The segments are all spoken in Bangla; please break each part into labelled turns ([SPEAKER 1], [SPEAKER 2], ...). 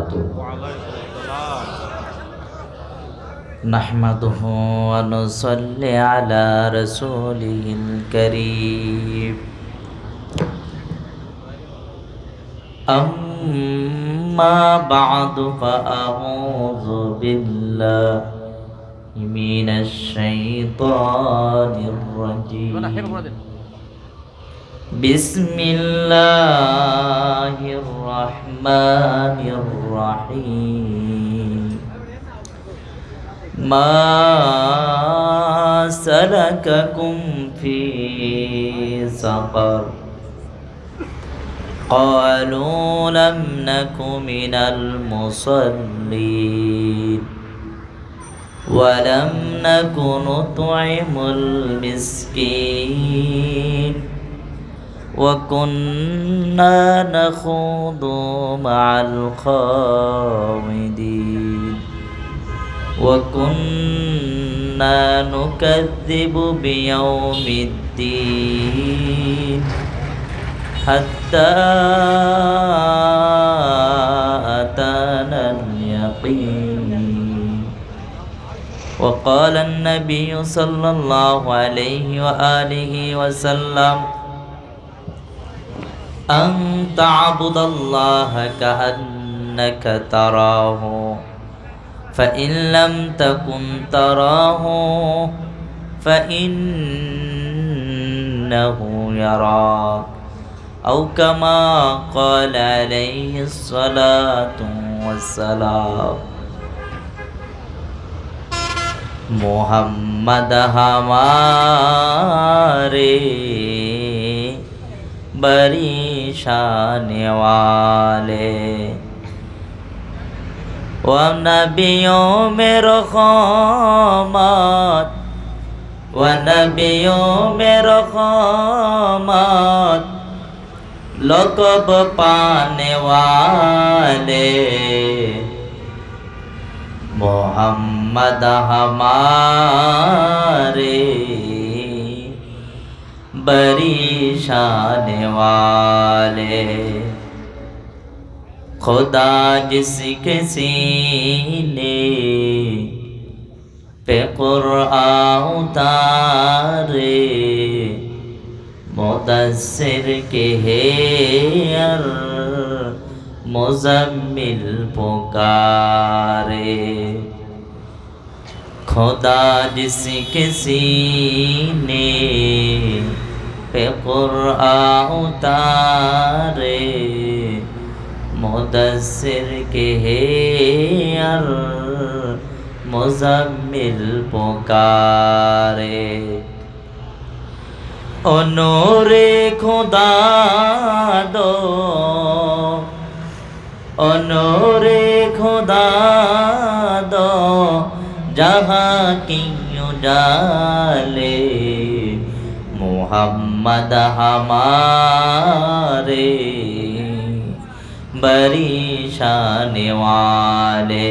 [SPEAKER 1] وبركاته نحمده ونصلي على رسوله الكريم أما بعد فأعوذ بالله من الشيطان الرجيم بسم الله الرحمن الرحيم ما سلككم في سقر قالوا لم نك من المصلين ولم نك نطعم المسكين وكنا نخوض مع الخاوضين وكنا نكذب بيوم الدين حتى أتانا اليقين وقال النبي صلى الله عليه وآله وسلم أن تعبد الله كأنك تراه فإن لم تكن تراه فإنه يراك أو كما قال عليه الصلاة والسلام मोहम्मद हमारे बड़ी शान वाले व नबियों में रहमत व नबियों में रहमत लक़ब पाने वाले मोहम्मद हमारे बड़ी शान वाले खुदा जिसके सीने पे कुरआन उतारे मुदस्सिर के हेयर मुज़म्मिल पुकारे खुदा जिसके सीने पे कुरआन उतारे मुदस्सिर के हेयर मुज़म्मिल पुकारे ओ नूरे खुदा दो ओ नूरे खुदा दो जहाँ की उजाले मोहम्मद हमारे बड़ी शान वाले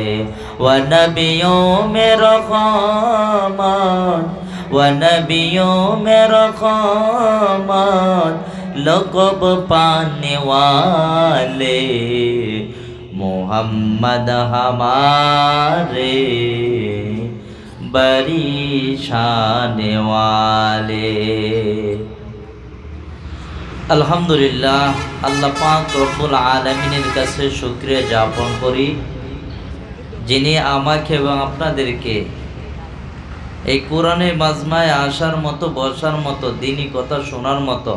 [SPEAKER 1] व नबियों में रहमत व नबियों में रहमत लक़ब पाने वाले मोहम्मद हमारे बड़ी शान वाले আলহামদুলিল্লাহ আল্লাহ পাক রব্বুল আলামিনের কাছে শুকরিয়া জ্ঞাপন করি যিনি আমাকে এবং আপনাদেরকে এই কোরআনের মাজমায় আসার মতো বসার মতো দ্বীনি কথা শোনার মতো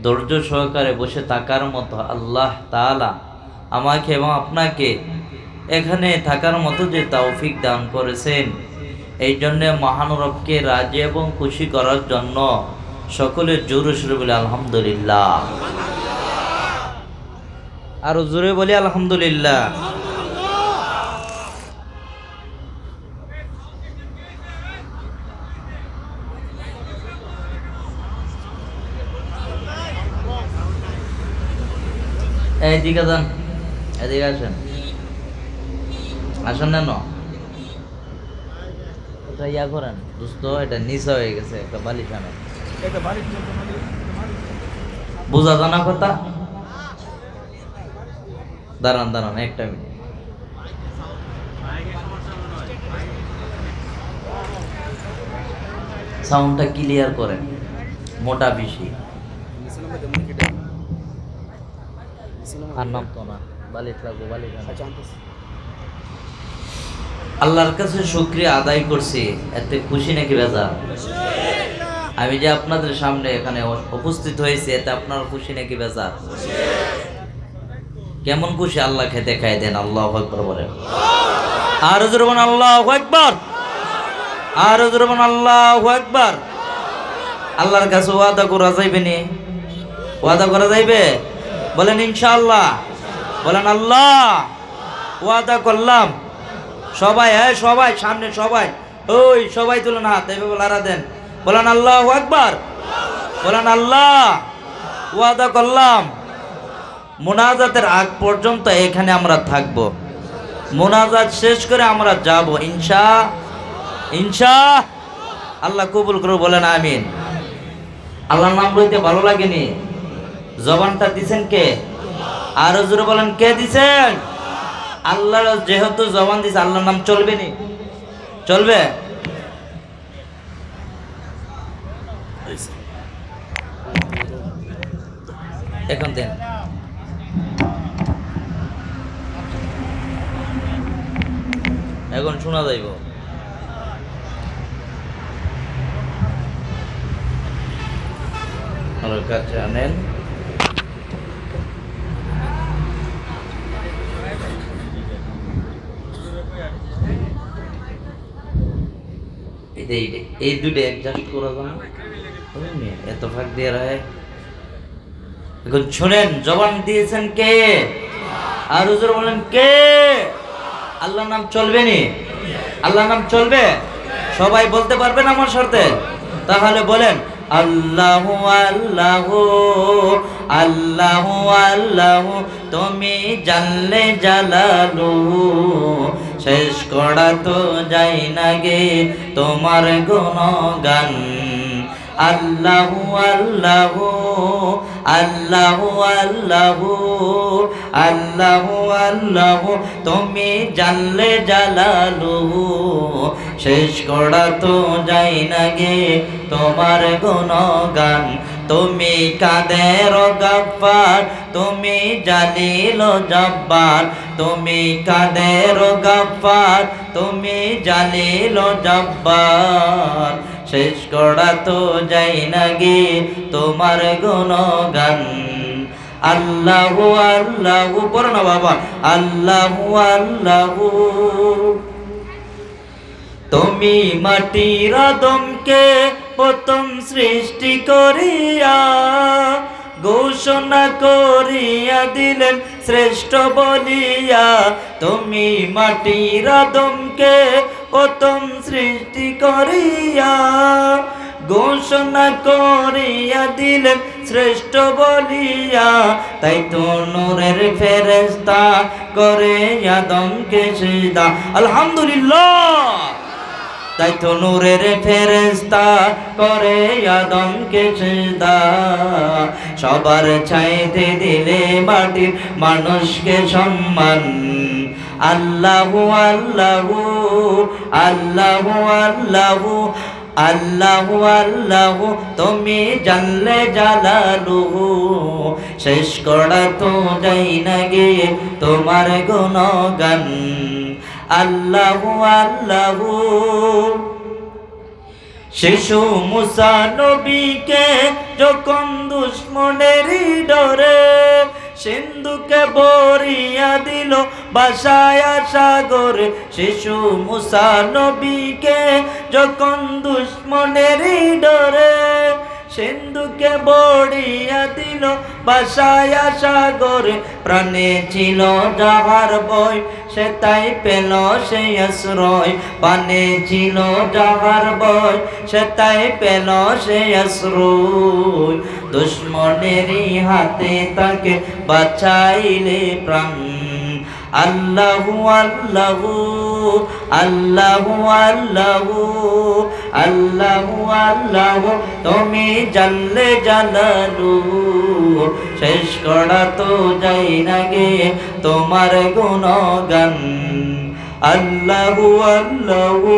[SPEAKER 1] ধৈর্য সহকারে বসে থাকার মতো আল্লাহ তাআলা আমাকে এবং আপনাকে এখানে থাকার মতো যে তৌফিক দান করেছেন এই জন্য মহান রবকে রাজি এবং খুশি করার জন্য সকলের জোরে সুরে বলি আলহামদুলিল্লাহ আর জোরে বলি আলহামদুলিল্লাহ এইদিকে যান এদিকে আসেন আসেন না এটা ইয়া করেন দোস্ত এটা নিচা হয়ে গেছে একটা বালিশ আনেন বোঝা জানা কথা দাঁড়ান একটা মিনিট সাউন্ডটা ক্লিয়ার করেন, মোটা বেশি। আর নাম তো না, বালিশ লাগবো, বালিশ আল্লাহর কাছে শুকরিয়া আদায় করছি, এতে খুশি নাকি বেজার? আমি যে আপনাদের সামনে এখানে উপস্থিত হয়েছি, এতে আপনার খুশি নাকি বেজার? কেমন খুশি আল্লাহকে দেখাই দেন। আল্লাহু আকবার বলেন, আর জোরে বলেন আল্লাহু আকবার, আর জোরে বলেন আল্লাহু আকবার। আল্লাহর কাছে ওয়াদা করা যাইবে নি? ওয়াদা করা যাইবে? বলেন ইনশাআল্লাহ। বলেন আল্লাহ ওয়াদা করলাম। সবাই, হ্যাঁ সবাই সামনে, সবাই ওই সবাই তুলেন হাত, এভাবে বলারা দেন। বলেন আল্লাহু আকবার। বলেন আল্লাহ ওয়াদা করলাম মুনাজাতের আগ পর্যন্ত এখানে আমরা থাকব, মুনাজাত শেষ করে আমরা যাব ইনশা আল্লাহ কবুল করে। বলেন আমিন। আল্লাহর নাম বলতে ভালো লাগেনি? জবানটা দিছেন কে? আরো জোরে বলেন, কে দিছেন? আল্লাহ যেহেতু জবান দিছে, আল্লাহর নাম চলবে নি? চলবে। এখন দেন, এখন শোনা যাইব। কাছে আনেন। এই দুটো অ্যাডজাস্ট করা যায় না, এত ফাঁক দিয়ে রায়। এখন শুনেন, জবান দিয়েছেন কে? আর হুজুর বলেন কে? আল্লাহর নাম চলবে নি? আল্লাহর নাম চলবে। সবাই বলতে পারবেন আমার সাথে? তাহলে বলেন আল্লাহু আল্লাহু আল্লাহু আল্লাহু, তুমি জানলে জালালু, শেষ করা তো যায় না গে তোমার গুণগান। আল্লাহু আল্লাহু আল্লাহু আল্লাহু আল্লাহু আল্লাহু, তুমি জানলে জালালু, শেষ করা তো যায় না গে তোমার গুণগান। তুমি কাদের গাফফার, তুমি জালিল জব্বার, তুমি কাদের গাফফার, তুমি জালিল জব্বার, শেষ করা তো যায় না গে তোমার গুণগান। আল্লাহু আল্লাহু, পড়ো না বাবা। আল্লাহু আল্লাহু, তুমি মাটির আদমকে প্রথম সৃষ্টি করিয়া ঘোষণা করিয়া দিলেন শ্রেষ্ঠ বলিয়া। তুমি মাটির আদমকে প্রথম সৃষ্টি করিয়া ঘোষণা করিয়া দিলেন শ্রেষ্ঠ বলিয়া। তাই তো নূরের ফেরেশতা করে আদমকে সিজদা। আলহামদুলিল্লাহ। তাই তো নূরের ফেরেশতা করে আদমকে সিজদা। সবার চাইতে দিলে মাটির মানুষকে সম্মান। আল্লাহু আল্লাহু আল্লাহু আল্লাহু আল্লাহু আল্লাহু, তুমি জানলে জালালু, শেষ করা তো যায় না গে তোমার গুণগান। আল্লাহু আল্লাহু, শিশু মুসা নবীকে যখন দুশ্মনের ডরে সিন্ধুকে ভরিয়া দিল ভাসায়া সাগরে। শিশু মুসা নবীকে যখন দুশ্মনের ডরে সিন্ধুকে ভরিয়া দিল ভাসায়া সাগরে। প্রাণে ছিল যাহার ভয়, সে তাই পেল সেই আশ্রয়। প্রাণে ছিল যাহার ভয়, সে তাই পেল সেই আশ্রয়। দুশ্মনেরই হাতে তাকে বাঁচাইলে প্রাণ। আল্লাহু আল্লাহু আল্লাহু আল্লাহু আল্লাহু আল্লাহু, তুমি জানলে জালালু, শেষ করা তো যায় না গে তোমার গুণগান। আল্লাহু আল্লাহু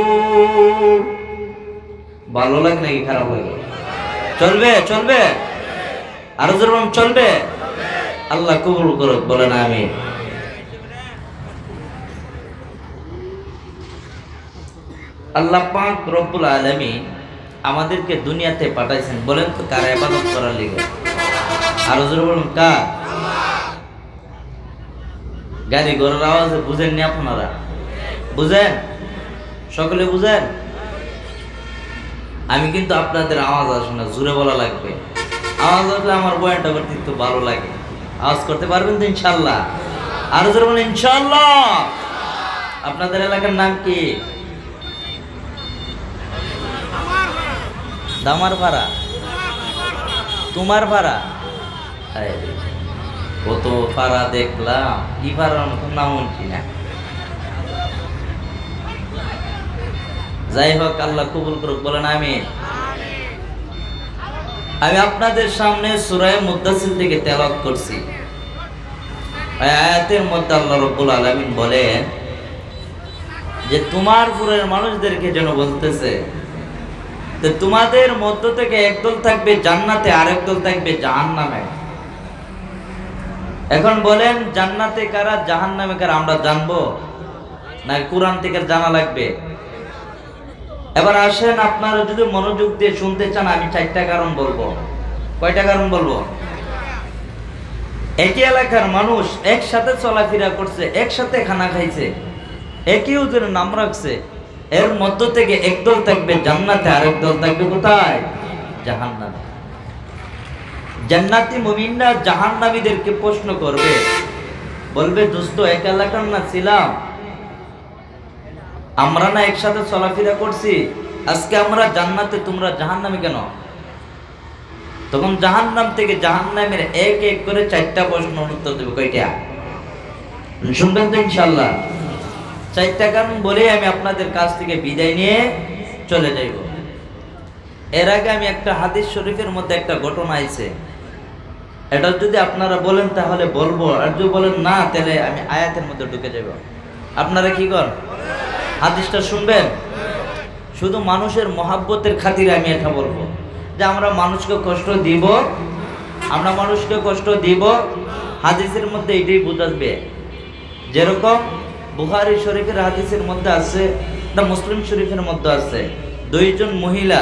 [SPEAKER 1] ভালো লাগে নাকি খারাপ লাগে? চলবে চলবে, আরো যেরকম চলবে। আল্লাহ কবুল করুক, বলেন আমিন। আল্লাহ পাক রব্বুল আলামিন আমাদেরকে দুনিয়াতে পাঠাইছেন, বলেন তো কার ইবাদত করার লিগে? আরো জোরে বলুন, কার? গাড়ি ঘোড়ার আওয়াজে বুঝেননি আপনারা? বুঝেন? সকলে বুঝেন? আমি কিন্তু আপনাদের আওয়াজ আসে না, জোরে বলা লাগবে। আওয়াজ আসলে আমার বয়ানটা করতে একটু ভালো লাগে। আওয়াজ করতে পারবেন তো ইনশাল্লাহ? আরো জোরে বলেন ইনশাল্লাহ। আপনাদের এলাকার নাম কি? দামারপাড়া, তোমার পাড়া? কত পাড়া দেখলাম, কি পাড়ার মতো নাম শুনছি না। যাই হোক, আল্লাহ কবুল করুক, বলেন আমিন। আমি আপনাদের সামনে সূরা মুদ্দাসির থেকে তেলাওয়াত করছি। আয়াতের মধ্যে আল্লাহ রাব্বুল আলামিন বলেন যে তোমার পুরের মানুষদেরকে যেন বলতেছে যে তোমাদের মধ্য থেকে একদল থাকবে জান্নাতে, আরেক দল থাকবে জাহান্নামে। এখন বলেন, জান্নাতে কারা জাহান্নামে কারা আমরা জানবো না কোরআন থেকে জানা লাগবে? এবার আসেন, আপনারা যদি মনোযোগ দিয়ে শুনতে চান, আমি 4টা কারণ বলবো। কয়টা কারণ বলবো? একই এলাকার মানুষ একসাথে চলাফেরা করছে, একসাথে খানা খাইছে, একই ওদের নাম রাখছে, এর মধ্য থেকে একদল থাকবে জান্নাতে, আরেক দল থাকবে কোথায়? জাহান্নামে। জান্নাতি মুমিনরা জাহান্নামীদেরকে প্রশ্ন করবে, বলবে দোস্ত এক এলাকার না ছিলাম, আমরা না একসাথে চলাফেরা করছি, আজকে আমরা জান্নাতে, তোমরা জাহান্নামে কেন? তখন জাহান্নাম থেকে জাহান্নামের এক এক করে 4টা প্রশ্ন উত্তর দেবে। কয়টা শুনবেন তো ইনশাআল্লাহ? 4টা কারণ বলে আমি আপনাদের কাছ থেকে বিদায় নিয়ে চলে যাইব। এর আগে আমি একটা হাদিস শরীফের মধ্যে একটা ঘটনা আছে, এটা যদি আপনারা বলেন তাহলে বলবো, আর যদি বলেন না তাহলে আমি আয়াতের মধ্যে ঢুকে যাব। আপনারা কি করেন? হাদিসটা শুনবেন? শুধু মানুষের মহাব্বতের খাতিরে আমি এটা বলবো যে আমরা মানুষকে কষ্ট দিব, আমরা মানুষকে কষ্ট দিব। হাদিসের মধ্যে এটাই বোঝাবে। যেরকম বুখারী শরীফের হাদিসের মধ্যে আছে, না মুসলিম শরীফের মধ্যে আছে, 2জন মহিলা,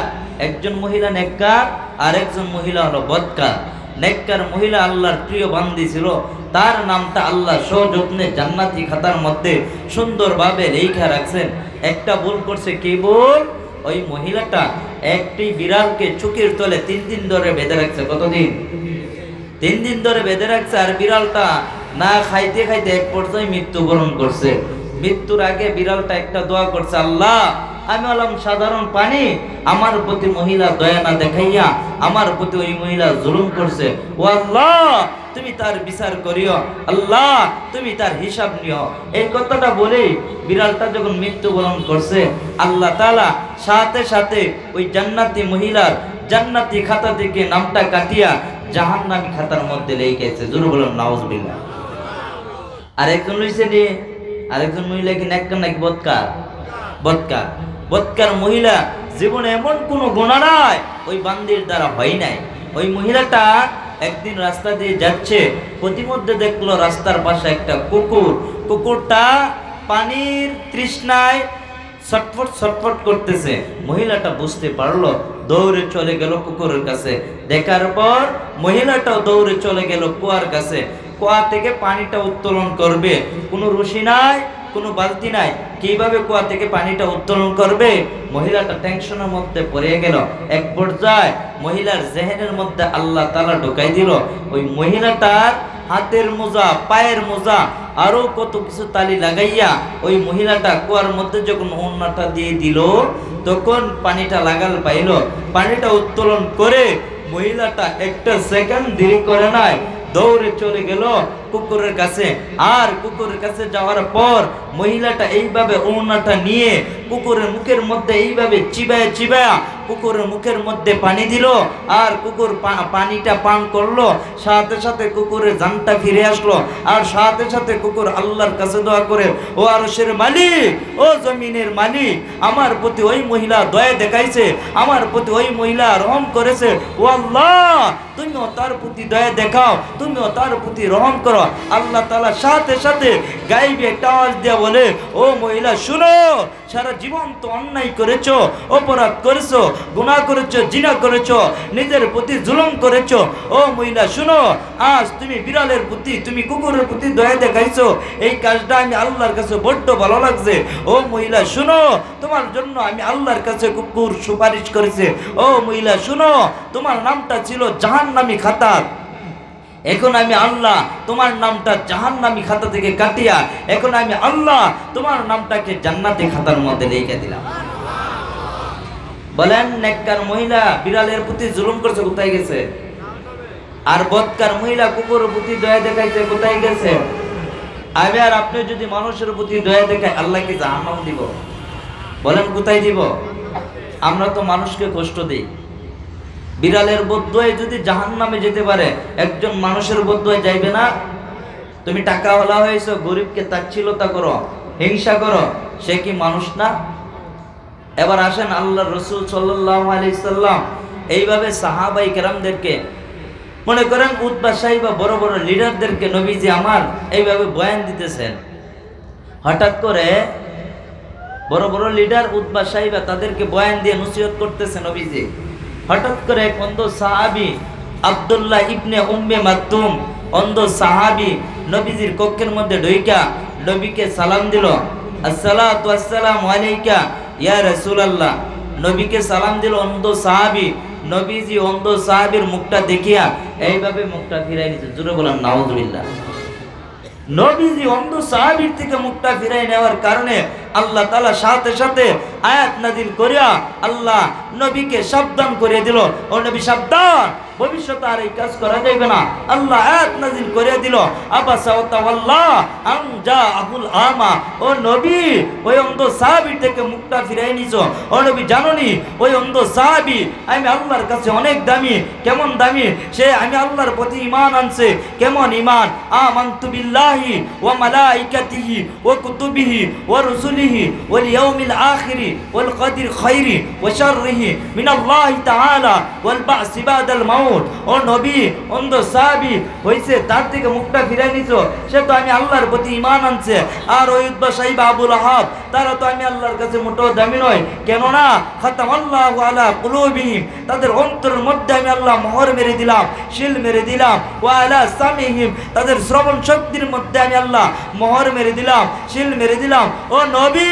[SPEAKER 1] একজন মহিলা নেককার আর একজন মহিলা হলো বদকার। নেককার মহিলা আল্লাহর প্রিয় বান্দি ছিল, তার নামটা আল্লাহ সযত্নে জান্নাতি খাতার মধ্যে সুন্দরভাবে লেখা রাখছেন। একটা ভুল করছে, কি ভুল? ওই মহিলাটা একটি বিড়ালকে চোখের তলে 3 দিন ধরে বেঁধে রাখছে। কতদিন? 3 দিন ধরে বেঁধে রাখছে। আর বিড়ালটা না খাইতে খাইতে এক পর্যায়ে মৃত্যুবরণ করছে। মৃত্যুর আগে বিড়ালটা একটা দোয়া করছে, আল্লাহ আমি হলাম সাধারণ প্রাণী, আমার প্রতি মহিলা দয়া না দেখাইয়া আমার প্রতি ওই মহিলা জুলুম করছে, ও আল্লাহ তুমি তার বিচার করিও, আল্লাহ তুমি তার হিসাব নিও। এই কথাটা বলে বিড়ালটা যখন মৃত্যুবরণ করছে, আল্লাহ তাআলা সাথে সাথে ওই জান্নাতি মহিলার জান্নাতি খাতা থেকে নামটা কাটিয়া জাহান্নামী খাতার মধ্যে লিখেছে। জোরে বলুন নাউজুবিল্লাহ। আরেকজন লইছে রে, আরেকজন মহিলা কি নেককার নাকি বদকার? বদকার। বদকার মহিলা জীবনে এমন কোনো গুনাহ নাই ওই বান্দির দ্বারা হয় নাই। ওই মহিলাটা একদিন রাস্তা দিয়ে যাচ্ছে, প্রতিমধ্যে দেখলো রাস্তার পাশে একটা কুকুর। কুকুরটা পানির তৃষ্ণায় ছটফট ছটফট করতেছে। মহিলাটা বুঝতে পারলো, দৌড়ে চলে গেল কুকুরের কাছে। দেখার পর মহিলাটাও দৌড়ে চলে গেল কুয়ার কাছে। কুয়া থেকে পানিটা উত্তোলন করবে, কোনো রশি নাই, কোনো বালতি নাই, কিভাবে কুয়া থেকে পানিটা উত্তোলন করবে? মহিলাটা টেনশনের মধ্যে পড়ে গেল। এক পর্যায়ে মহিলার জেহেনের মধ্যে আল্লাহ তাআলা ঢুকাই দিল, ওই মহিলাটার হাতের মোজা, পায়ের মোজা, আরো কত কিছু তালি লাগাইয়া ওই মহিলাটা কুয়ার মধ্যে যখন ওড়নাটা দিয়ে দিল, তখন পানিটা লাগাল পাইল। পানিটা উত্তোলন করে মহিলাটা একটা সেকেন্ড দেরি করে নাই, দৌড়ে চলে গেল কুকুরের কাছে। আর কুকুরের কাছে যাওয়ার পর মহিলাটা এইভাবে ওড়নাটা নিয়ে কুকুরের মুখের মধ্যে এইভাবে চিবায়া চিবায়া কুকুরের মুখের মধ্যে পানি দিল। আর কুকুর পানিটা পান করলো, সাথে সাথে কুকুরের জানটা ফিরে আসলো। আর সাথে সাথে কুকুর আল্লাহর কাছে দোয়া করে, ও আরশের মালিক, ও জমিনের মালিক, আমার প্রতি ওই মহিলা দয়া দেখাইছে, আমার প্রতি ওই মহিলা রহম করেছে। ও আল্লাহ, তুমিও তার প্রতি দয়া দেখাও, তুমিও তার প্রতি রহম করো। আল্লাহ তাআলা সাথে সাথে গায়েবী একটা আওয়াজ দিয়ে বলে, ও মহিলা শুনো, সারা জীবন তো অন্যায় করেছো, অপরাধ করেছো, গুনাহ করেছো, জিনা করেছো, নিজের প্রতি জুলুম করেছো। ও মহিলা শুনো, আজ তুমি বিড়ালের প্রতি, তুমি কুকুরের প্রতি দয়া দেখাইছো, এই কাজটা আমি আল্লাহর কাছে বড্ড ভালো লাগছে। ও মহিলা শুনো, তোমার জন্য আমি আল্লাহর কাছে কুকুর সুপারিশ করেছে। ও মহিলা শুনো, তোমার নামটা ছিল জাহান্নামী খাতা, এখন আমি আল্লাহ তোমার নামটা জাহান্নামী খাতা থেকে কাটিয়া এখন আমি আল্লাহ তোমার নামটাকে জান্নাতি খাতার মধ্যে লিখে দিলাম। বলেন, নেককার মহিলা বিড়ালের প্রতি জুলুম করছে, কোথায় গেছে? আর বদকার মহিলা কুকুরের প্রতি দয়া দেখাইছে, কোথায় গেছে? আমি আর আপনি যদি মানুষের প্রতি দয়া দেখাই, আল্লাহ কি জাহান্নাম দিব? বলেন, কোথায় দিব? আমরা তো মানুষকে কষ্ট দিই। বিড়ালের বদদুয়ায় যদি জাহান্নামে যেতে পারে, একজন মানুষের বদদুয়ায় যাইবে না? তুমি টাকাওয়ালা হয়েছো, গরিবকে তাচ্ছিলতা করো, হিংসা করো, সে কি মানুষ না? এবার আসেন, আল্লাহ রসুল সাল্লাল্লাহু আলাইহি সাল্লাম এইভাবে সাহাবাই কেরামদেরকে, মনে করেন উতবা সাহিবা বড় বড় লিডারদেরকে নবীজি আমার এইভাবে বয়ান দিতেছেন। হঠাৎ করে বড় বড় লিডার উতবা সাহিবা তাদেরকে বয়ান দিয়ে নসিহত করতেছে নবীজি। হঠাৎ করে এক অন্ধ সাহাবী আব্দুল্লাহ ইবনে উম্মে মাকতুম, অন্ধ সাহাবী নবীজির কক্ষের মধ্যে ঢুইকা নবীকে সালাম দিল, আসসালাতু আসসালামু আলাইকা ইয়া রাসূলুল্লাহ। নবীকে সালাম দিল অন্ধ সাহাবী। নবীজি অন্ধ সাহাবীর মুখটা দেখিয়া এইভাবে মুখটা ফিরাই নিছে। জোরে বলেন নাউযুবিল্লাহ। নবীজি অন্ধ সাহাবীর থেকে মুখটা ফিরাই নেওয়ার কারণে আল্লাহ তাআলা সাথে সাথে আয়াত নাযিল করিয়া আল্লাহ নবীকে সাবধান করে দিল, ও নবী সাবধান, ভবিষ্যতে আর এই কাজ করা যাবে না। আল্লাহ আয়াত নাযিল করে দিল, আবাসা ওয়া তাওয়াল্লা আন জাআহুল আমা। ও নবী, ওই অন্ধ সাহাবী থেকে মুখটা ফিরাই নিছো। ও নবী জানোনি ওই অন্ধ সাহাবী আমি আল্লাহর কাছে অনেক দামি। কেমন দামি? সে আমি আল্লাহর প্রতি ঈমান আনছে। কেমন ঈমান? আমানতু বিল্লাহি ওয়া মালাইকাতিহি ওয়া কুতুবিহি ওয়া রুসুলিহি ওয়াল ইয়াউমিল আখিরি ওয়াল কদরি খাইরি ওয়া শাররিহি মিনাল্লাহি তাআলা ওয়াল বা'সি বাদাল মাউত। ও নবী, অন্ধ সাহাবী হইছে, তার থেকে মুখটা ফিরাই নিছো, সে তো আমি আল্লাহর প্রতি ঈমান আনছে। আর ওই উতবা সাহিবা আবু লাহাব, তারা তো আমি আল্লাহর কাছে মোটেও দামি নয়। কেননা খাতামাল্লাহু আলা কুলুবিহিম, তাদের অন্তরের মধ্যে আমি আল্লাহ মোহর মেরে দিলাম, শিল মেরে দিলাম। ওয়া আলা সামিহিম, তাদের শ্রবণ শক্তির মধ্যে আমি আল্লাহ মোহর মেরে দিলাম, শিল মেরে দিলাম। ও নবী,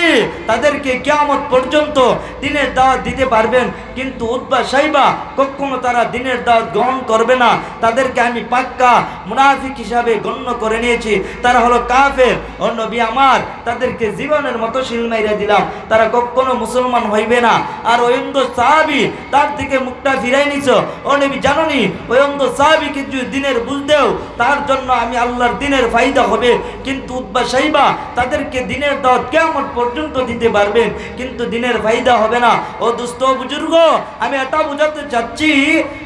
[SPEAKER 1] তাদেরকে কিয়ামত পর্যন্ত দ্বীনের দাওয়াত দিতে পারবেন, কিন্তু উতবা সাহিবা কখনো তারা দ্বীনের দাওয়াত গ্রহণ করবে না। তাদেরকে আমি পাক্কা মুনাফিক হিসাবে গণ্য করে নিয়েছি, তারা হলো কাফের। ও নবী আমার, তাদেরকে জীবনের মতো শিল মাইরা দিলাম, তারা কখনো মুসলমান হইবে না। আর ওই অন্ধ সাহাবী, তার দিকে মুখটা ফিরাই নিছো। ও নবী জানোনি ওই অন্ধ সাহাবীকে যদি দ্বীনের বুঝ দেও, তার জন্য আমি আল্লাহর দ্বীনের ফায়দা হবে, কিন্তু উতবা সাহিবা তাদেরকে দ্বীনের দাওয়াত কিয়ামত পর্যন্ত দিতে পারবেন, কিন্তু দ্বীনের ফায়দা হবে না। ও দোস্ত বুজুর্গ, আমি এটা বোঝাতে চাচ্ছি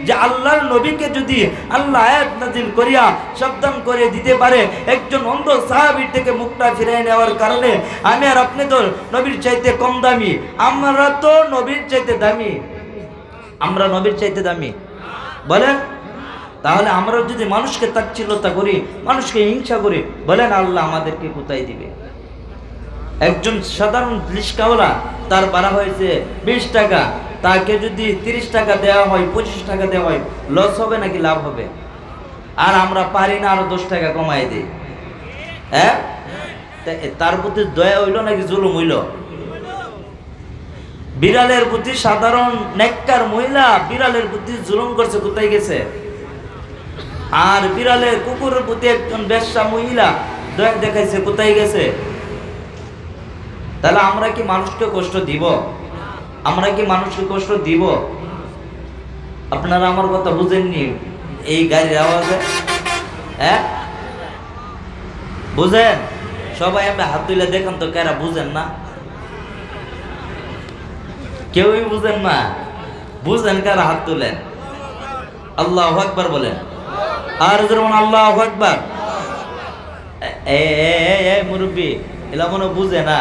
[SPEAKER 1] যে আল্লাহর নবীকে যদি আল্লাহ আয়াত নাযিল করিয়া সাবধান করে দিতে পারে একজন অন্ধ সাহাবীর থেকে মুখটা ফিরিয়ে নেওয়ার কারণে, আমি আর আপনি তো নবীর চাইতে কম দামি? আমরা তো নবীর চাইতে দামি। আমরা নবীর চাইতে দামি? বলেন। তাহলে আমরা যদি মানুষকে তাচ্ছিল্যতা করি, মানুষকে হিংসা করি, বলেন আল্লাহ আমাদেরকে কোথায় দিবে? একজন সাধারণ রিস্কাওয়ালা, তার ভাড়া হয়েছে 20 টাকা, তাকে যদি 30 টাকা দেওয়া হয়, 25 টাকা দেওয়া হয়, লস হবে নাকি লাভ হবে? আর আমরা পারি না, আরো 10 টাকা কমাই দিই। হ্যাঁ, তার প্রতি দয়া হইল নাকি জুলুম হইল? বিড়ালের প্রতি সাধারণ নেককার মহিলা বিড়ালের প্রতি জুলুম করছে, কোথায় গেছে? আর বিড়ালের কুকুরের প্রতি একজন বেশ্যা মহিলা দয়া দেখাইছে, কোথায় গেছে? তাহলে আমরা কি মানুষকে কষ্ট দিব? আমরা কি মানুষকে কষ্ট দিব? আপনারা আমার কথা বুঝেননি এই গাড়ির আওয়াজে? হ্যাঁ, বুঝেন? সবাই আমরা হাত তুলে দেখেন তো কারা বুঝেন না? কেউই বুঝেন না? বুঝেন কারা হাত তুলেন? আল্লাহু আকবার বলেন। আর যেমন আল্লাহু আকবার। এই মুরব্বী, এলা মনে বুঝে না,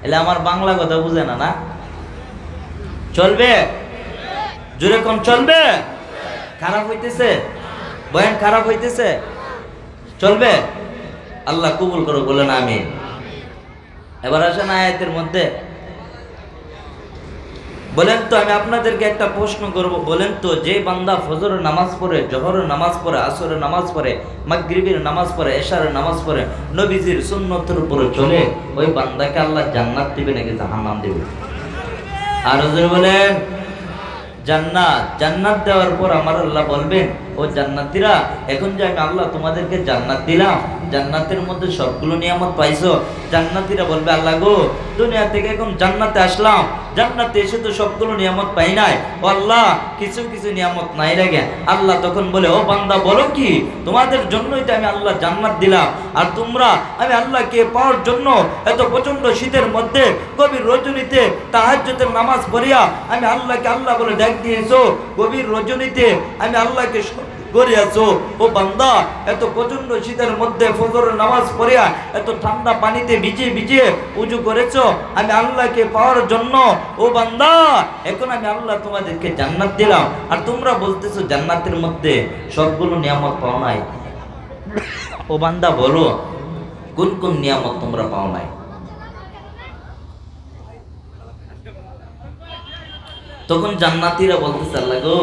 [SPEAKER 1] এলা আমার বাংলা কথা বুঝে না। না চলবে? জোরে কোন চলবে? খারাপ হইতেছে? বয়ান খারাপ হইতেছে? চলবে? আল্লাহ কবুল করো, বলেন আমিন। এবার আসেন আয়াতের মধ্যে। বলেন তো, আমি আপনাদেরকে একটা প্রশ্ন করব, বলেন তো, যে বান্দা ফজরের নামাজ পড়ে, জোহরের নামাজ পড়ে, আসরের নামাজ পড়ে, মাগরিবের নামাজ পড়ে, এশারের নামাজ পড়ে, নবীজির সুন্নতের উপরে চলে, ওই বান্দাকে আল্লাহ জান্নাত দিবে নাকি জাহান্নাম দিবে? আর হুজুর বলেন জান্নাত। জান্নাত দেওয়ার পর আমার আল্লাহ বলবেন, ও জান্নাতীরা, এখন যে আমি আল্লাহ তোমাদেরকে জান্নাত দিলাম, জান্নাতের মধ্যে সবগুলো নিয়ামত পাইছো। জান্নাতীরা বলবে, আল্লাহ গো, দুনিয়া থেকে এখন জান্নাতে আসলাম, জান্নাতে এসে তো সবগুলো নিয়ামত পাই নাই, ও আল্লাহ কিছু কিছু নিয়ামত নাই লাগে। আল্লাহ তখন বলে, ও বান্দা বলো কি, তোমাদের জন্যই তো আমি আল্লাহ জান্নাত দিলাম, আর তোমরা আমি আল্লাহকে পাওয়ার জন্য এত প্রচন্ড শীতের মধ্যে গভীর রজনীতে তাহাজ্জুদের নামাজ পড়িয়া আমি আল্লাহকে আল্লাহ বলে ডাক দিয়েছো, গভীর রজনীতে আমি আল্লাহকে করিয়াছো। ও বান্দা, এত প্রচন্ড শীতের মধ্যে ফজরের নামাজ পড়িয়া এত ঠান্ডা পানিতে ভিজিয়ে ভিজিয়ে উজু করেছো আমি আল্লাহকে পাওয়ার জন্য। ও বান্দা, এখন আমি আল্লাহ তোমাদেরকে জান্নাত দিলাম, আর তোমরা বলতেছো জান্নাতের মধ্যে সবগুলো নিয়ামত পাও নাই। ও বান্দা বলো, কোন কোন নিয়ামত তোমরা পাও নাই? তখন জান্নাতীরা বলতেছে, আল্লাহ গো,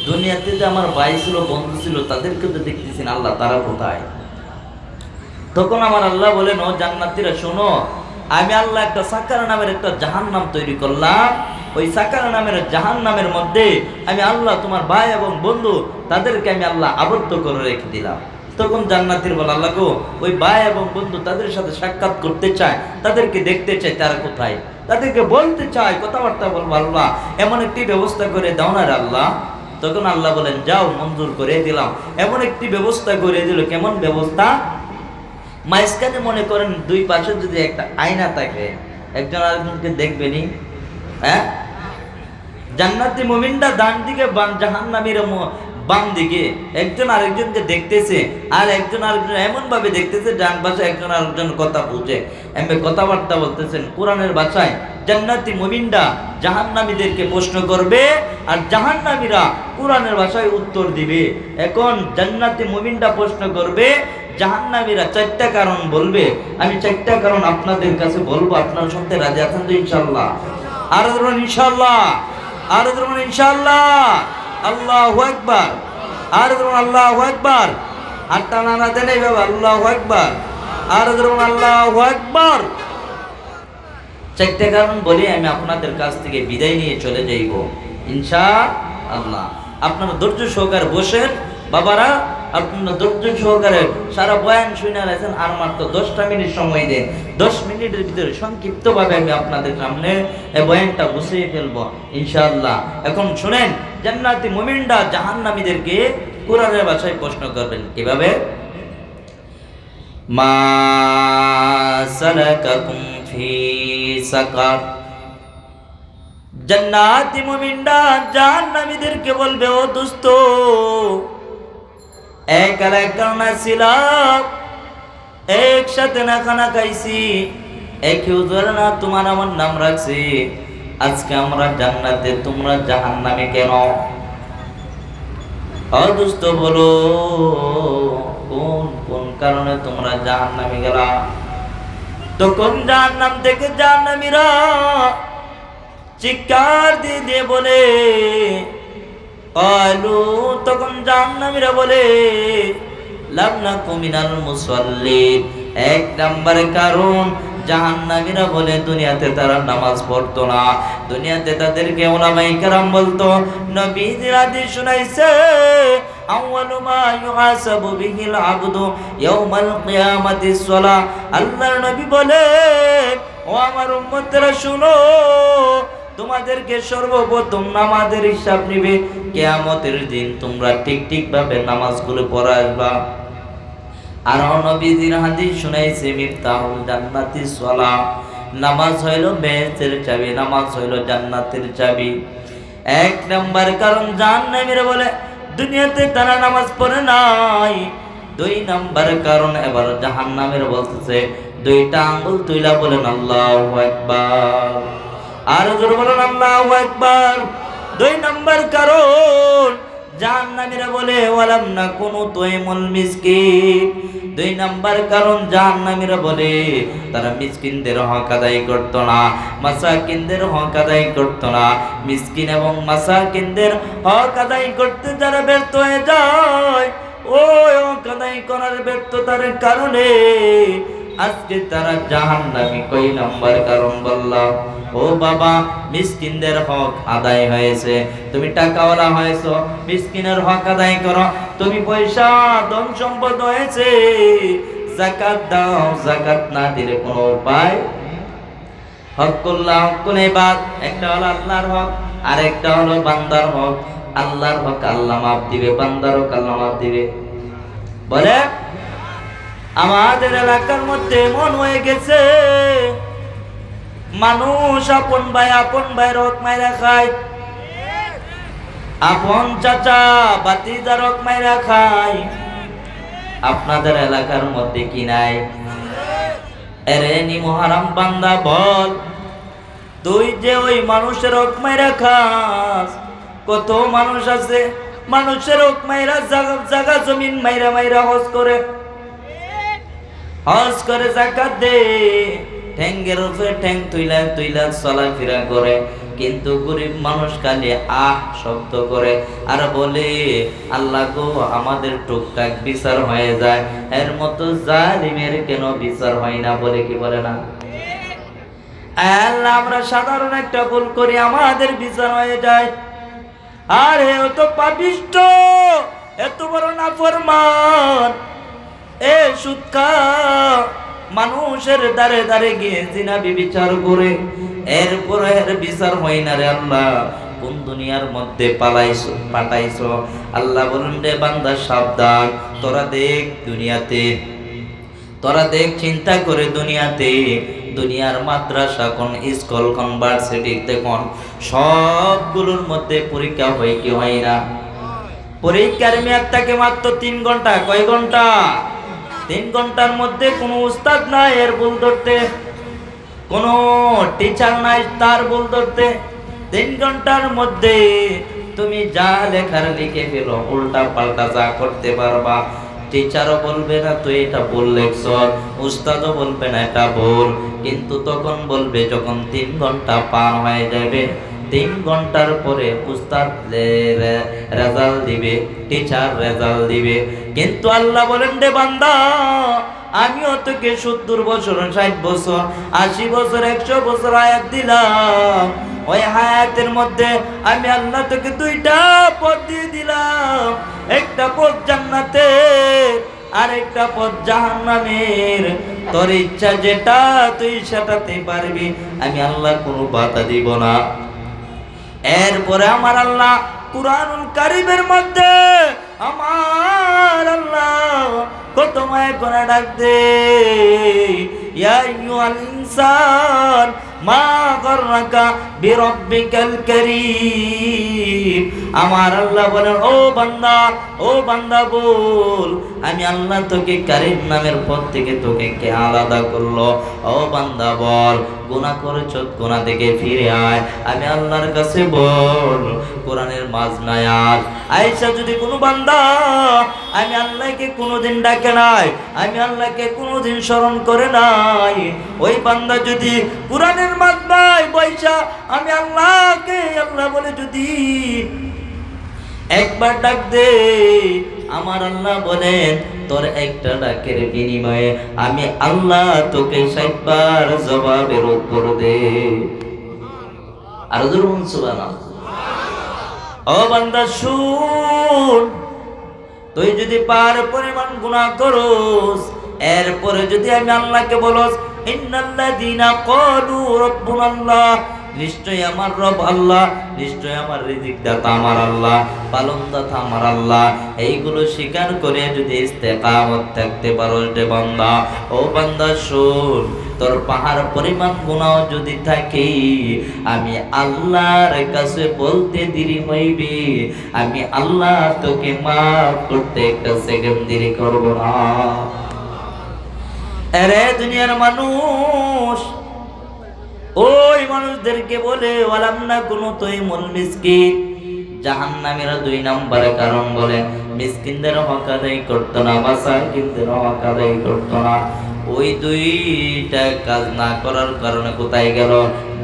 [SPEAKER 1] দুনিয়াতে যে আমার ভাই ছিল, বন্ধু ছিল, তাদেরকে তো দেখতেছি না, আল্লাহ তারা কোথায়? তখন আমার আল্লাহ বলেন, ও জান্নাতীরা শোনো, আমি আল্লাহ একটা সাকার নামের একটা জাহান্নাম তৈরি করলাম, ওই সাকার নামের জাহান্নামের মধ্যে আমি আল্লাহ তোমার ভাই এবং বন্ধু তাদেরকে আমি আল্লাহ আবদ্ধ করে রেখে দিলাম। তখন জান্নাতীর বলে, আল্লাহ গো, ওই ভাই এবং বন্ধু তাদের সাথে সাক্ষাৎ করতে চায়, তাদেরকে দেখতে চায়, তারা কোথায়? তাদেরকে বলতে চায়, কথাবার্তা বলবো, আল্লাহ এমন একটি ব্যবস্থা করে দাও না রে আল্লাহ। তখন আল্লাহ বলেন, যাও, মঞ্জুর করে দিলাম। এমন একটি ব্যবস্থা করে দিল। কেমন ব্যবস্থা? মাঝখানে মনে করেন দুই পাশে যদি একটা আয়না থাকে, একজন আরেকজনকে দেখবেনি। হ্যাঁ, জান্নাতি মুমিনরা ডান দিকে, জাহান্নামীরা বাম দিকে, একজন আরেকজনকে দেখতেছে, আর একজন আরেকজন এমন ভাবে দেখতেছে, ডান পাশে একজন আরেকজন কথা বুঝে এমনি কথাবার্তা বলতেছেন কোরআনের ভাষায়। জান্নাতি মুমিনরা জাহান্নামীদেরকে প্রশ্ন করবে, আর জাহান্নামীরা কোরআনের ভাষায় উত্তর দিবে। এখন জান্নাতি মুমিনরা প্রশ্ন করবে, জাহান্নামীরা চারটা কারণ বলবে। আমি চারটা কারণ আপনাদের কাছে বলবো, আপনারা শুনতে রাজি আছেন তো? ইনশাআল্লাহ। আর ধরুন ইনশাআল্লাহ, আর ধরুন ইনশাআল্লাহ। আল্লাহু আকবার। আর ধরুন আল্লাহু আকবার। আর টানা দেন এইভাবে, আল্লাহু আকবার। আর ধরুন আল্লাহু আকবার। চারটা কারণ বলি, আমি আপনাদের কাছ থেকে বিদায় নিয়ে চলে যাইব ইনশাআল্লাহ। আপনারা ধৈর্য সহকারে বসেন বাবারা, আপনারা ধৈর্য সহকারে সারা বয়ান শুনে আছেন। আর মাত্র 10টা মিনিট সময় দেন। 10 মিনিটের ভিতরে সংক্ষিপ্তভাবে আমি আপনাদের সামনে এই বয়ানটা গুছিয়ে ফেলবো ইনশাআল্লাহ। এখন শুনেন, জান্নাতি মুমিনরা জাহান্নামীদেরকে কোরআনের ভাষায় প্রশ্ন করবেন। কিভাবে? মা সালাকাকুম ফি সাকার। জান্নাতি মুমিনরা জাহান্নামীদেরকে বলবে, ও দোস্ত, এক কারণে ছিলাম, একসাথে না খানা খাইছি, একই উদাহরণ না তোমার আমার নাম রাখছি, আজকে আমরা জান্নাতে, তোমরা জাহান্নামে কেন? ও দোস্ত বলো, কোন কোন কারণে তোমরা জাহান্নামে গেলা? তখন জাহান্নাম থেকে জাহান্নামীরা চিৎকার দিয়ে দিয়ে বলে, তখন জাহান্নামীরা বলে, লাম নাকু মিনাল মুসাল্লিন। এক নম্বরের কারণ, জাহান্নামীরা বলে দুনিয়াতে তারা নামাজ পড়তো না। দুনিয়াতে তাদেরকে উলামায়ে কেরাম বলতো, নবীজির হাদিস শুনাইছে, আউয়ালু মা ইউহাসাবু বিহিল আবদু ইয়াউমাল কিয়ামাতিস সালাহ। আল্লাহর নবী বলে, ও আমার উম্মতেরা শুনো, তোমাদেরকে সর্বপ্রথম নামাজের হিসাব নিবে কিয়ামতের দিন। তোমরা ঠিক ঠিক ভাবে নামাজগুলো পড়া আসবা। আর নবীজির হাদিস শুনাইছে মিফতাহুল জান্নাতিস সালাহ, নামাজ হইল বেহেশতের চাবি, নামাজ হইল জান্নাতের চাবি। এক নাম্বার কারণ জাহান্নামীরা বলে দুনিয়াতে তারা নামাজ পড়ে নাই। দুই নাম্বার কারণ এবার জাহান্নামীরা বলতেছে দুইটা আঙ্গুল তুইলা বলেন আল্লাহু আকবার, আর জোরে বলেন আল্লাহু আকবার। দুই নাম্বার কারণ জাহান্নামীরা বলে ওয়ালাম নাকুনু তুইমুল মিসকিন। দুই নাম্বার কারণ জাহান্নামীরা বলে তারা মিসকিনদের হক আদায় করতো না, মাসাকিনদের হক আদায় করতো না। মিসকিন এবং মাসাকিনদের হক আদায় করতে যারা ব্যর্থ হয়ে যায়, ওই হক আদায় করার ব্যর্থতার কারণে আজকে তারা জাহান্নামী। কই নাম্বার কারণ বললাম? ও বাবা, মিসকিনদের হক আদায় হয়েছে, তুমি টাকাওয়ালা হয়েছো, মিসকিনের হক আদায় করো। তুমি পয়সা ধন সম্পদ হয়েছে, যাকাত দাও, যাকাত না দিলে কোনো উপায়। হকুল্লাহ হকুল ইবাদ, একটা হলো আল্লাহর হক আর একটা হলো বান্দার হক। আল্লাহর হক আল্লাহ মাফ দিবে, বান্দার হক আল্লাহ মাফ দিবে। বলে আমাদের এলাকার মধ্যে মন হয়ে গেছে মানুষ আপন ভাই রক মাইরা খায়, আপন চাচা বাতিজা রক মাইরা খায়। আপনাদের এলাকার মধ্যে কি নাই? এরে নি মুহারাম বান্দা বল, তুই যে ওই মানুষের হক মাইরা খাস, কত মানুষ আছে মানুষের হক মাইরা জায়গা জমিন মাইরা মাইরা হজ করে যাকাত দে, ঠ্যাঙ্গের উপরে ঠ্যাং তুইলা তুইলা চলাফেরা করে, কিন্তু গরিব মানুষ খালি আহ শব্দ করে আর বলে আল্লাহ গো আমাদের টুকটাক বিচার হয়ে যায়, এর মতো জালিমের কেন বিচার হয় না? বলে কি বলে না? আল্লাহ আমরা সাধারণ একটা ভুল করি, আমাদের বিচার হয়ে যায়। আরে ও তো পাপিষ্ঠ, এত বড় নাফরমান, এ সুৎখা মানুষের দ্বারে দ্বারে গিয়ে জিনা বিবিচার করে, এরপরে এর বিচার হয় না রে আল্লাহ, কোন দুনিয়ার মধ্যে পাঠাইছো? আল্লাহ বলেন রে বান্দা সাবধান, তোরা দেখ দুনিয়াতে, তোরা দেখ চিন্তা করে দুনিয়াতে, দুনিয়ার মাদ্রাসা কোন স্কুল কোন ভার্সিটিতে কোন সবগুলোর মধ্যে পরীক্ষা হয় কি হয় না? পরীক্ষার মেয়াদ থাকে মাত্র 3 ঘন্টা। কয় ঘন্টা? 3 ঘন্টার মধ্যে কোনো উস্তাদ নাই এর ভুল ধরতে, কোনো টিচার নাই তার ভুল ধরতে। 3 ঘন্টার মধ্যে তুমি যা লেখার লিখে ফেলো, উল্টা পাল্টা যা করতে পারবা। টিচারও বলবে না তুই এটা ভুল লেখছ, উস্তাদও বলবে না এটা ভুল, কিন্তু তখন বলবে যখন 3 ঘন্টা পার হয়ে যাবে, 3 ঘন্টার পরে উস্তাদ রেজাল্ট দিবে, টিচার রেজাল্ট দিবে। কিন্তু আল্লাহ বলেন রে বান্দা, আমিও তোকে 70 বছর 60 বছর 80 বছর 100 বছর হায়াত দিলাম, ওই হায়াতের মধ্যে আমি আল্লাহ তোকে 2টা পথ দিয়ে দিলাম, একটা পথ জান্নাতের আর একটা পথ জাহান্নামের। তোর ইচ্ছা যেটা তুই সেটাতে পারবি, আমি আল্লাহ কোনো বাধা দিব না। এরপরে আমার আল্লাহ কুরআনুল কারীমের মধ্যে আমার আল্লাহ কত মায়া করে ডাক দে, ইয়া আইয়ুহাল ইনসান মা গররাকা বিরাব্বিকাল কারীম। আমার আল্লাহ বলেন ও বান্দা বল, আমি আল্লাহ তোকে কারীম নামের পথ থেকে তোকে কে আলাদা করলো? ও বান্দা বল, গুনাহ করেছ, গুনাহ থেকে ফিরে আয়, আমি আল্লাহর কাছে বল। কোরআনের মাজনায়াত আয়েশা যদি কোনো বান্দা আমি আল্লাহকে কোনোদিন ডাকে নাই, আমি আল্লাহকে কোনোদিন স্মরণ করে নাই, ওই বান্দা যদি কোরআনের মাজনায় বৈশা আমি আল্লাহকে আল্লাহ বলে যদি একবার ডাক দে, আমার আল্লাহ বলেন তোর একটা ডাকের বিনিময়ে আমি আল্লাহ তোকে 60 বার জবাবের উত্তর দে। আর জোরে বলুন সুবহানাল্লাহ। ও বান্দা শুন, তুই যদি পার পরিমাণ গুনাহ করস, এরপরে যদি আমি আল্লাহকে বলস ইন্নাল্লাযীনা ক্বালু রাব্বুনাল্লাহ, নিশ্চয়ই আমার রব আল্লাহ, নিশ্চয়ই আমার রিজিক দাতা আমার আল্লাহ, পালন দাতা আমার আল্লাহ। এইগুলো স্বীকার করে যদি ইস্তেকামত থাকতে পারো রে বান্দা, ও বান্দা শোন, তোর পাহাড় পরিমাণ গুনাহ যদি থাকে, আমি আল্লাহর কাছে বলতে দেরি হইবে, আমি আল্লাহ তোকে মাফ করতে একটা সেকেন্ড দেরি করব না। আরে দুনিয়ার মানুষ ওই মানুষদেরকে বলে ওয়ালাম না কোনো তৈমুল মিসকিন, জাহান্নামীরা 2 নম্বরে কারণ বলে মিসকিনদের হক আদায় করতো না, মাসাকিনদের হক আদায় করতো না। ওই 2টা কাজ না করার কারণে কোথায় গেল?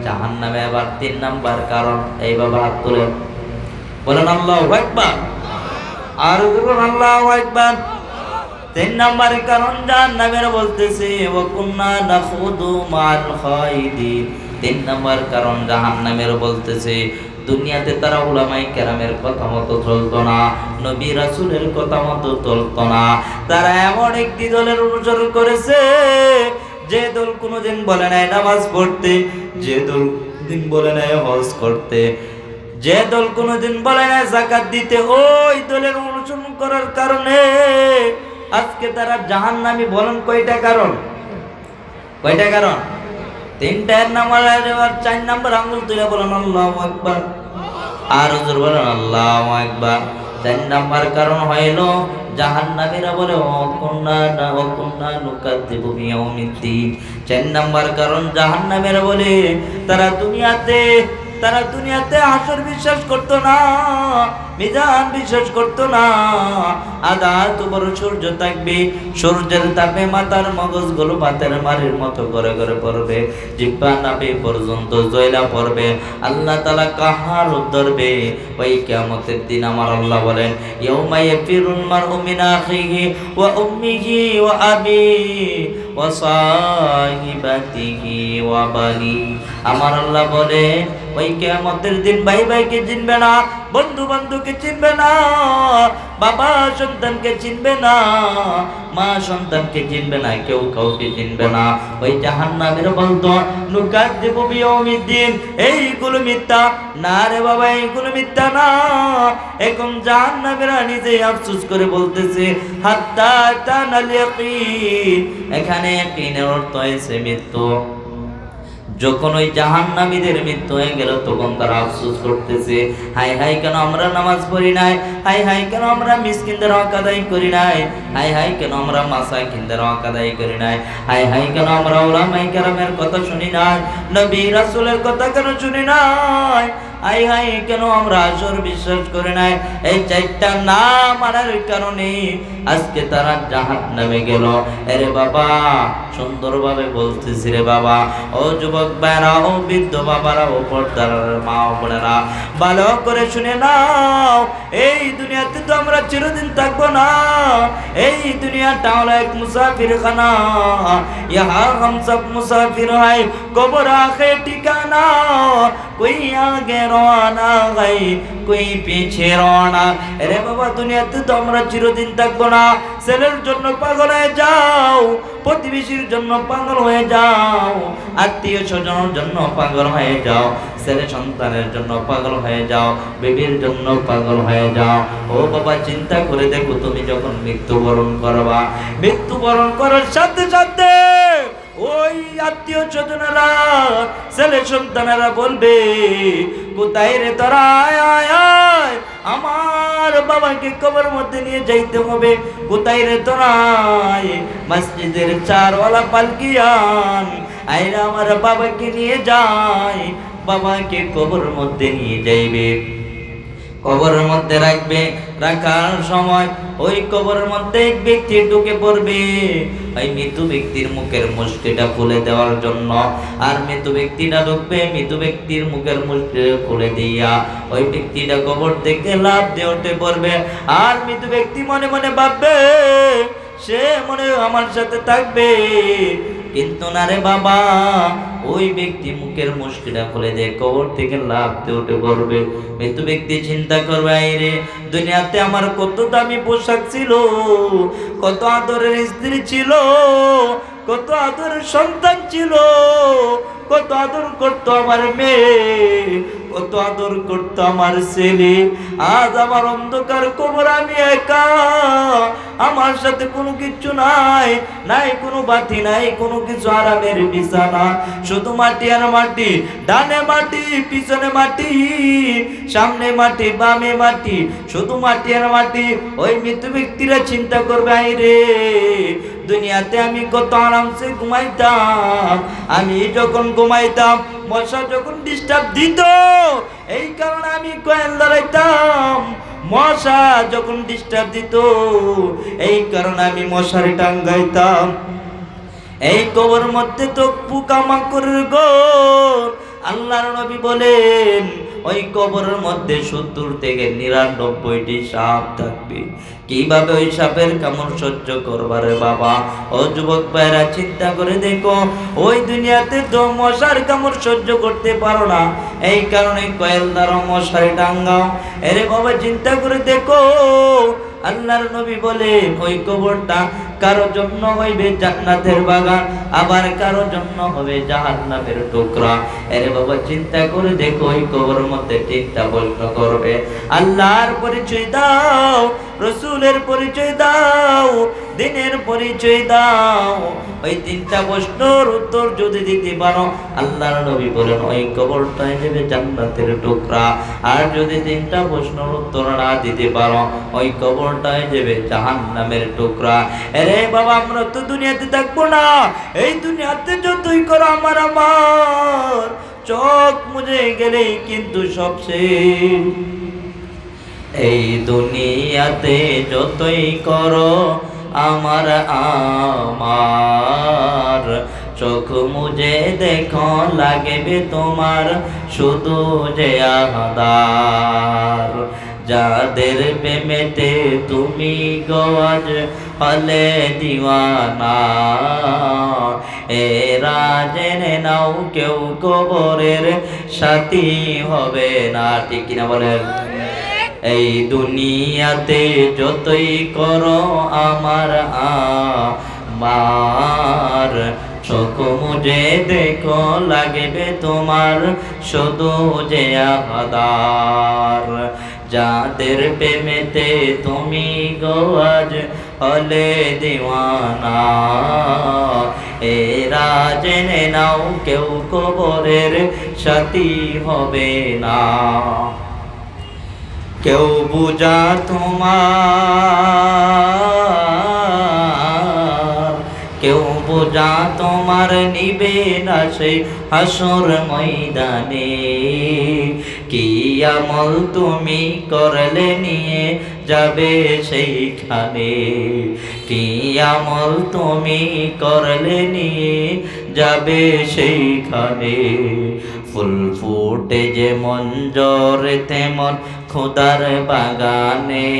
[SPEAKER 1] জাহান্নামে। আবার 3 নাম্বার কারণ, এই বাবা হাত তুলে বলেন আল্লাহু আকবার, আর বলুন আল্লাহু আকবার। 3 নম্বরের কারণ জাহান্নামের বলতেছে ওয়া কুননা নাখুদু মাল খাইদিন। 3 নম্বর কারণ জাহান্নামের বলতেছে দুনিয়াতে তারা উলামায়ে কেরামের কথা মতো চলতো না, নবী রাসূলের কথা মতো চলতো না। তারা এমন একটি দলের অনুসরণ করেছে যে দল কোনোদিন বলে নাই নামাজ পড়তে, যে দল দিন বলে নাই হজ করতে, যে দল কোনোদিন বলে নাই যাকাত দিতে। ওই দলের অনুসরণ করার কারণে আজকে তারা জাহান্নামী। বলেন কয়টা কারণ? কয়টা কারণ? 3টার নাম্বার। আর 4 নাম্বার আঙ্গুল তুলে বলেন আল্লাহু আকবার, আর হুজুর বলেন আল্লাহু আকবার। 4 নাম্বার কারণ হইল জাহান্নামীরা বলে ওয়াকুন্না নুকাযযিবু বিয়াউমিদ্দিন। 4 নাম্বার কারণ জাহান্নামীরা বলে তারা দুনিয়াতে হাসর বিশ্বাস করতো না, মিজান বিশ্বাস করতো না। আদাত বড় সূর্য থাকবে, সূর্যের তাপে মাথার মগজগুলো ভাতের মারের মতো করে করে পড়বে, জিহ্বা নাভি পর্যন্ত জ্বলা পড়বে, আল্লাহ তাআলা কাহার ধরবে। ওই কিয়ামতের দিন আমার আল্লাহ বলেন ইয়াউমা ইয়াফিরুল মারউ মিন আখিহি ওয়া উম্মিহি ওয়া আবিহি ওয়া সাহিবাতিহি ওয়া বানি। আমার আল্লাহ বলেন ওই কিয়ামতের দিন ভাই ভাইকে চিনবে না, বন্ধু বান্ধবকে চিনবে না, বাবা সন্তানকে চিনবে না, মা সন্তানকে চিনবে না, কেউ কাউকে চিনবে না। ওই জাহান্নামীরা বলতো নুকাযযিবু বিয়াউমিদ্দিন, এইগুলো মিথ্যা না রে বাবা, এইগুলো মিথ্যা না। এখন জাহান্নামীরা নিজে আফসোস করে বলতেছে হাত্তা তানাল ইয়াকিন। এখানে ইয়াকিনের অর্থ হয়েছে মৃত্যু। যখন ওই জাহান্নামীদের মৃত্যু হয়ে গেল তখন তারা আফসোস করতেছে, হাই হাই কেন আমরা নামাজ পড়ি নাই, হাই হাই কেন আমরা মিসকিনদের হক আদায় করি নাই, হাই হাই কেন আমরা মাসাকিনদের হক আদায় করি নাই, হাই হাই কেন আমরা উলামায়ে কেরামের কথা শুনি নাই, নবী রাসূলের কথা কেন শুনি নাই, হাই হাই কেন আমরা আসর বিশ্বাস করি নাই। এই 4টা না মানার কারণে আজকে তারা জাহান্নামে গেল। আরে বাবা সুন্দরভাবে বলতেছি রে বাবা, ও যুবক ভাইরা, ও বৃদ্ধ বাবারা, ও পর্দার মা ও বোনেরা, ভালো করে শুনে নাও, এই দুনিয়াতে তো আমরা চিরদিন থাকবো না। এই দুনিয়াটা হলো এক মুসাফিরখানা, ইহা হাম সব মুসাফির হয়, কবর আখে ঠিকানা, कोई आगे रवाना गई कोई पीछे रवाना। अरे बाबा দুনিয়াতে তো আমরা চিরদিন থাকবো না। ছেলের জন্য পাগল হয়ে যাও, প্রতিবেশীর জন্য পাগল হয়ে যাও, আত্মীয় স্বজনের জন্য পাগল হয়ে যাও, ছেলে সন্তানের জন্য পাগল হয়ে যাও, বিবির জন্য পাগল হয়ে যাও। ও বাবা চিন্তা করে দেখো, তুমি যখন মৃত্যুবরণ করবা, মৃত্যুবরণ করার সাথে সাথে ওই আত্মীয় স্বজনেরা, ছেলে সন্তানেরা বলবে কোথায় রে তোরা, আয় আয় আয়, আমার বাবাকে কবর মধ্যে নিয়ে যাইতে হবে, কোথায় রে তোরা, মসজিদের 4ওয়ালা পালকি আন, আইরা আমার বাবাকে নিয়ে যায়, বাবাকে কবর মধ্যে নিয়ে যাইবে, কবরের মধ্যে রাখবে। রাখার সময় ওই কবরের মধ্যে এক ব্যক্তি ঢুকে পড়বে, ওই মৃত ব্যক্তির মুখের মুষ্টিটা খুলে দেওয়ার জন্য। আর মৃত ব্যক্তিটা ঢুকবে, মৃত ব্যক্তির মুখের মুষ্টি খুলে দিয়া ওই ব্যক্তিটা কবর থেকে লাফ দিয়ে উঠে পড়বে। আর মৃত ব্যক্তি মনে মনে ভাববে সে মনে আমার সাথে থাকবে, কিন্তু না রে বাবা, ওই ব্যক্তি মুখের মুষ্টিটা খুলে দিয়ে কবর থেকে লাফ দিয়ে উঠে পড়বে। মৃত ব্যক্তি চিন্তা করবে, রে দুনিয়াতে আমার কত দামি পোশাক ছিল, কত আদরের স্ত্রী ছিল, কত আদর সন্তান ছিল, কত আদর করতো আমার মেয়ে, কত আদর করতো আমার ছেলে। আজ আমার অন্ধকার কবর, আমি একা, আমার সাথে কোনো কিছু নাই, নাই কোনো বাতি, নাই কোনো কিছু, আরামের বিছানা, শুধু মাটি আর মাটি, ডানে মাটি পিছনে মাটি, সামনে মাটি বামে মাটি, শুধু মাটি আর মাটি। ওই মৃত ব্যক্তিরা চিন্তা করবে, আই রে দুনিয়াতে আমি কত আরামসে ঘুমাইতাম, আমি যখন ঘুমাইতাম মশা যখন ডিস্টার্ব দিত, এই কারণে আমি কয়েল লড়াইতাম, মশা যখন ডিস্টার্ব দিত এই কারণে আমি মশারি টাঙ্গাইতাম। এই কবর মধ্যে তো পোকামাকড়ের ঘর। আল্লাহর নবী বলেন ওই কবরের মধ্যে 70 থেকে 99টি সাপ থাকবে। কিভাবে ওই সাপের কামড় সহ্য করবারে বাবা? ও যুবক ভাইরা চিন্তা করে দেখো, ওই দুনিয়াতে তো মশার কামড় সহ্য করতে পারো না, এই কারণে কয়েল দ্বারা মশারি টাঙ্গাও। এরে বাবা চিন্তা করে দেখো, আল্লাহর নবী বলেন ওই কবরটা কারো জন্য হইবে জান্নাতের বাগান, আবার কারো জন্য হবে জাহান্নামের টুকরা। এরে বাবা চিন্তা করে দেখো, ওই কবরের মধ্যে 3টা প্রশ্ন করবে। আল্লাহর পরিচয় দাও, রসুলের পরিচয় দাও, দিনের পরিচয় দাও। ওই 3টা প্রশ্নের উত্তর যদি দিতে পারো, আল্লাহর নবী বলেন ওই কবরটাই যাবে জান্নাতের টুকরা। আর যদি 3টা প্রশ্নের উত্তর না দিতে পারো, ওই কবরটাই যাবে জাহান্নামের টুকরা। আরে বাবা আমরা তো দুনিয়াতে থাকবো না, এই দুনিয়াতে যতই করো আমার চোখ মুজে গেলেই কিন্তু সব শেষ। এই দুনিয়াতে যতই করো আমার চোখ মুজে দেখো লাগবে তোমার শুধু যে আহাদার। যাদের প্রেমেতে তুমি গোয়াজ হলে দিওয়ানা, এরা জেনে নাও কেউ কবরের সাথী হবে না। ঠিক কিনা বলেন? এই দুনিয়াতে যতই করো আমার চোখ মুজে দেখো লাগবে তোমার শুধু যে আহাদার। যাদের প্রেমেতে তুমি গোয়াজ হলে দিওয়ানা, এরা জেনে নাও কেউ কবরের সাথী হবে না। কেউ বুঝা তোমার, কেউ বোঝা তোমার নিবে না সেই হাসর ময়দানে। কি আমল তুমি করলে নিয়ে যাবে সেইখানে, কি আমল তুমি করলে নিয়ে যাবে সেইখানে। ফুল ফুটে যেমন জ্বরে তেমন খোদার বাগানে,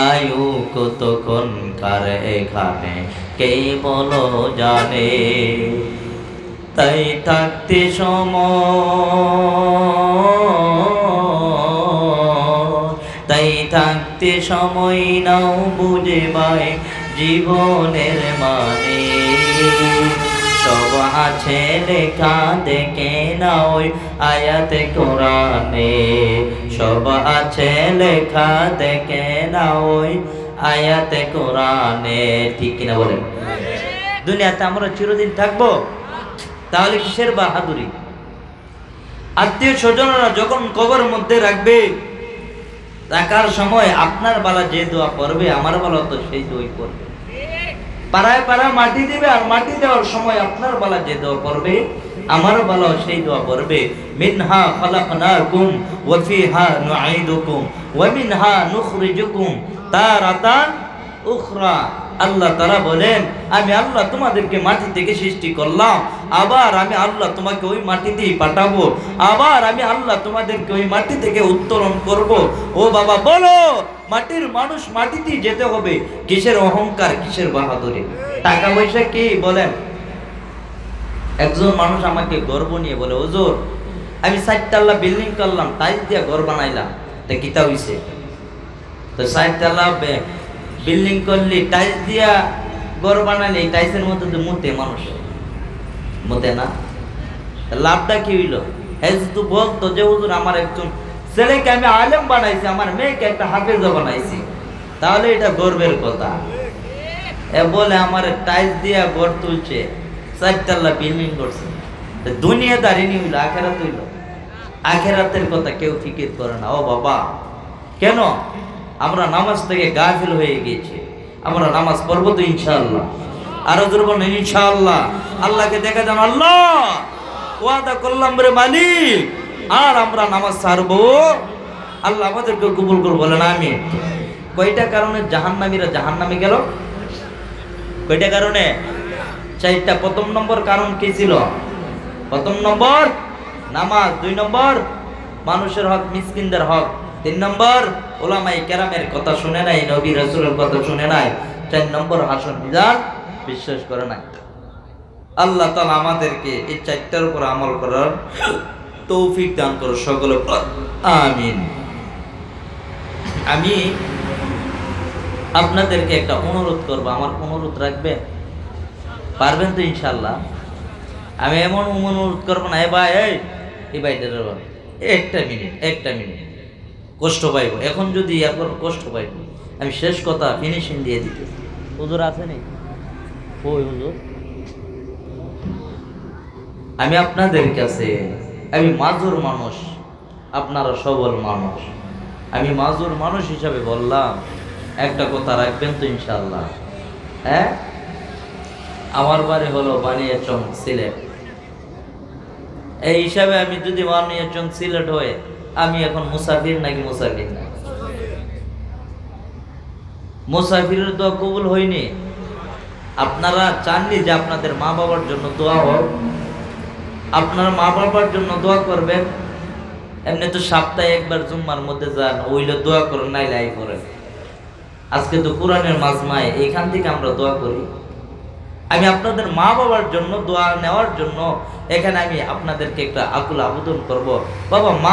[SPEAKER 1] আয়ু কতক্ষণ কার এখানে কে বলো জানে। তাই থাকতে সময় নাও বুঝে ভাই জীবনের মানে। সব আছে লেখা দেখে নাও আয়াতে কোরআনে, সব আছে লেখা দেখে নাও আয়াতে কোরআনে। ঠিক কিনা বলেন? দুনিয়াতে আমরা চিরদিন থাকবো, তাহলে কিসের বাহাদুরি? আত্মীয় স্বজনরা যখন কবর মধ্যে রাখবে, রাখার সময় আপনার বেলা যে দোয়া করবে আমার বেলা তো সেই দোয়াই করবে। পাড়ায় পাড়ায় মাটি দিবে, আর মাটি দেওয়ার সময় আপনার বেলা যে দোয়া করবে আমার বেলাও সেই দোয়া করবে। মিনহা খালাকনাকুম ওয়া ফিহা নুঈদুকুম ওয়া মিনহা নুখরিজুকুম তারাতান উখরা। আল্লাহ তাআলা বলেন আমি আল্লাহ তোমাদেরকে মাটি থেকে সৃষ্টি করলাম, আবার আমি আল্লাহ তোমাকে ওই মাটিতেই পাঠাবো, আবার আমি আল্লাহ তোমাদেরকে ওই মাটি থেকে উত্তোলন করব। ও বাবা বলো, মাটির মানুষ মাটিতেই যেতে হবে। কিসের অহংকার, কিসের বাহাদুরি? টাকা পয়সা কি বলেন? একজন মানুষ আমাকে গর্ব নিয়ে বলে, হুজুর আমি 4 তলা বিল্ডিং করলাম, টাইলস দিয়া ঘর বানাইলাম, তা কিতা হইছে? তো 4 তলা বিল্ডিং করলি, টাইলস দিয়া ঘর বানালে এই টাইসের মধ্যে তো মুতে মানুষ, মুতে না? লাভটা কি হইল? হ্যাঁ তো বলতো যে হুজুর আমার একজন ছেলেকে আমি আলেম বানাইছি, আমার মেয়েকে একটা হাফেজা বানাইছি, তাহলে এটা গর্বের কথা। এ বলে আমার টাইলস দিয়া ঘর তুলছে, 4 তলা বিল্ডিং করছে। দুনিয়াদারি নি হইল, আখেরাত হইল? আখেরাতের কথা কেউ ফিকির করে না। ও বাবা, কেন আমরা নামাজ থেকে গাফিল হয়ে গিয়েছি? আমরা নামাজ পড়বো তো ইনশাআল্লাহ। আরো জোর বলেন ইনশাআল্লাহ। আল্লাহকে দেখা যান, আল্লাহ ওয়াদা করলাম রে মালিক, আর আমরা নামাজ ছাড়বো, আল্লাহ আমাদেরকে কবুল করবো, বলেন আমিন। কয়টা কারণে জাহান্নামীরা জাহান্নামে গেল? কয়টা কারণে? 4টা। প্রথম নম্বর কারণ কি ছিল? প্রথম নম্বর নামাজ, 2 নম্বর মানুষের হক, মিসকিনদের হক, 3 নম্বর ওলামায়ে কেরামের কথা শুনে নাই, নবী রাসূলের কথা শুনে নাই, 4 নম্বর হাসন মিজান বিশ্বাস করে নাই। আল্লাহ তাআলা আমাদেরকে এই 4টার উপর আমল করার তৌফিক দান করো সকলে, আমিন। আমি আপনাদেরকে একটা অনুরোধ করব, আমার অনুরোধ রাখবেন? পারবেন তো ইনশাআল্লাহ? আমি এমন অনুরোধ করবো না, ভাই এই ভাইটার একটা মিনিট কষ্ট পাইব, এখন যদি এরপর কষ্ট পাইব, আমি শেষ কথা ফিনিশিং দিয়ে দিতে। হুজুর আসেনি? ওই হুজুর, আমি আপনাদের কাছে, আমি মাজুর মানুষ, আপনারা সবল মানুষ, আমি মাজুর মানুষ হিসাবে বললাম, একটা কথা রাখবেন তো ইনশাআল্লাহ? হ্যাঁ, আমার বাড়ি হলো বানিয়াচং, সিলেট। এই হিসাবে আমি যদি বানিয়াচং সিলেট হয়ে, আমি এখন মুসাফির নাকি মুসাফির না? মুসাফিরের দোয়া কবুল হয়নি। আপনারা চাননি যে আপনাদের মা বাবার জন্য দোয়া হোক? আপনারা মা বাবার জন্য দোয়া করবেন। এমনি তো সপ্তাহে একবার জুম্মার মধ্যে যান, ওইলে দোয়া করেন, নাই লাই করেন। আজকে তো কোরআনের মাজমায়, এখান থেকে আমরা দোয়া করি। আমি আপনাদের মা বাবার জন্য দোয়া নেওয়ার জন্য এখানে আমি আপনাদেরকে একটা আকুল আবেদন করব, বাবা মা